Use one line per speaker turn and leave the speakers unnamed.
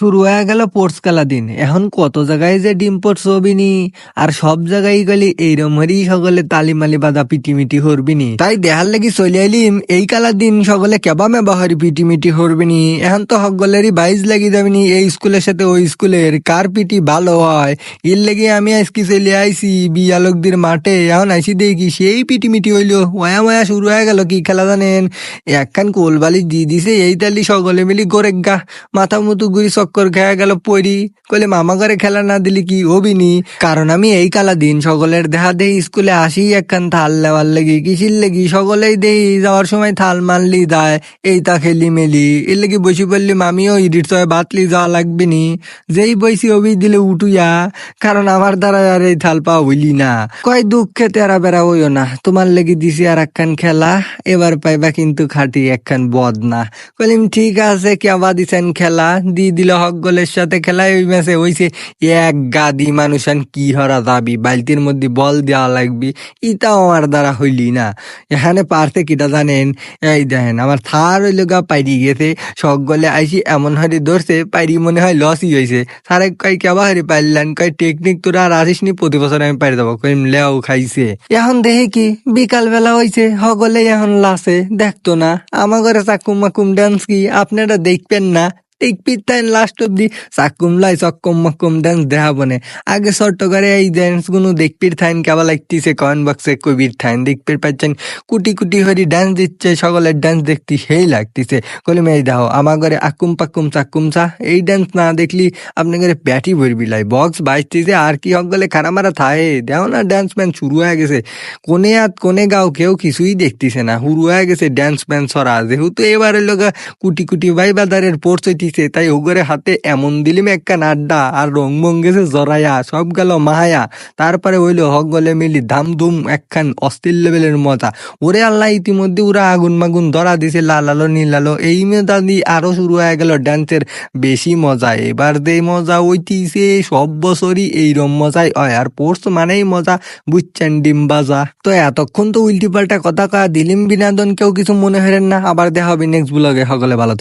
শুরু হয়ে গেল পোর্টস খেলা দিন। এখন কত জায়গায় যে ডিম পোর্টস হবিনি, আর সব জায়গায় গেলি এইরম হরি সকলে তালিমালি বাদা পিটিমিটি হরবিনি। তাই দেহার লাগি চলে আইলিম এই কালার দিন সকলে কেবা মেবা হরি পিটিমিটি হরবিনি। এখন তো সকলেরই বাইজ লাগি যাবিনি এই স্কুলের সাথে ওই স্কুলের কার পিটি ভালো হয়। এর লেগে আমি আজকে চলে আইছি বিয়ালকদের মাঠে। এখন আইসি দেখি সেই পিটিমিটি হইলো, ওয়া মায়া শুরু হয়ে গেল। কি খেলা জানেন, একখান কোল বালিশ দিয়ে দিছে, এই তালি সকলে মিলি গোরে গা মাথা মুতু গুড়ি চক্কর খেয়ে গেল পড়ি। কইলে মামা ঘরে খেলা না দিলি কি হবিনি। কারণ আমি এই কালা দিন সকলের দেহা দেই স্কুলে আসি একখান থাল নেওয়ার লেগি, কিসির লেগি সকলেই দেই যাওয়ার সময় থাল মানলি যায় এই তা খেলি মেলি। এর লেগে বসি পড়লি আমিও ইডিট সবাই বাতলি যাওয়া লাগবে নি। যেই বইসি অবি দিলে উঠুয়া, কারণ আমার দ্বারা আর এই থাল পাওয়া হইলি না। কয় দুঃখে তেরা বেড়া হইও না, তোমার লেগে দিছি আর একখান খেলা, এবার পাইবা কিন্তু খাটি একখান বদনা। কইলিম ঠিক আছে, কেবা দিছেন খেলা। দি দিল হকগলের সাথে খেলায় ওই ম্যাচে হইছে এক গাদি মানুষান কি হরা যাবি, বালতির মধ্যে বল দেওয়া লাগবি, ইটাও আমার দ্বারা হইলি না। এখানে পারতে কিটা জানেন, এই দেখেন আমার থার হইল গা পাইরি গেছে, সকলে আইসি এমন হারি ধরছে পাইরি মনে হয় লসই হয়েছে। সারে কয় কেবা হারি পাইলেন, কয় টেকনিক তোরা আর আসিস নি, প্রতি বছর আমি পারি যাবো। কইম লেও খাইছে। এখন দেখে কি বিকাল বেলা হইছে, হগলে এখন লাসে দেখতো না। আমার ঘরে চাকুম মাকুম ডান্স কি আপনারা দেখবেন না, টিকপিটাইন লাস্ট অব্দি চাকুম লাই চক্কম মক্কম ডান্স দেখাবো না। আগে ছোট্ট করে এই ডান্স গুলো দেখপির থাইন কেবল লাগতিছে, কমেন্ট বক্সে কবির থাইন দেখপির পাচ্ছেন কুটি কুটি হরি ডান্স দিচ্ছে, সকলের ডান্স দেখতে সেই লাগতিছে। কলিম এই দাও আমার ঘরে আকুম পাকুম চাকুম চা, এই ডান্স না দেখলি আপনি ঘরে প্যাটি ভরবি লাই। বক্স বাজতিছে আর কি হকলে খারা মারা থাহে, দেও না ডান্স ম্যান শুরু হয়ে গেছে। কোনে আর কোনে গাও কেউ কিছুই দেখতিছে না, শুরু হয়ে গেছে ডান্স ম্যান ছড়া। যেহেতু এবারে লোক কুটি কুটি ভাই বাজারের পোর্স হইতিছে, তাই ওগরে হাতে এমন দিলিম একখান আড্ডা, আর রং মং গেছে জরাইয়া, সব গেল মাহায়া। তারপরে হইলো হক গলে মিলি ধামধুম একখান অস্থির লেভেলের মজা। ওরে আল্লাহ, ইতিমধ্যে ওরা আগুন মাগুন ধরা দিছে, লাল আলো নীল আলো, এই মেজা দিয়ে আরো শুরু হয়ে গেল ডান্সের বেশি মজা। এবার যে মজা হইতিছে সব বছরই এইরম মজাই হয়, আর পোর্স মানেই মজা, বুঝছেন ডিম বাজা। তো এতক্ষণ তো উল্টি পাল্টা কথা কয়া দিলিম বিনোদন, কেউ কিছু মনে হলেন না। আবার দেখা হবে নেক্সট ব্লগে, সকলে ভালো থাকবেন।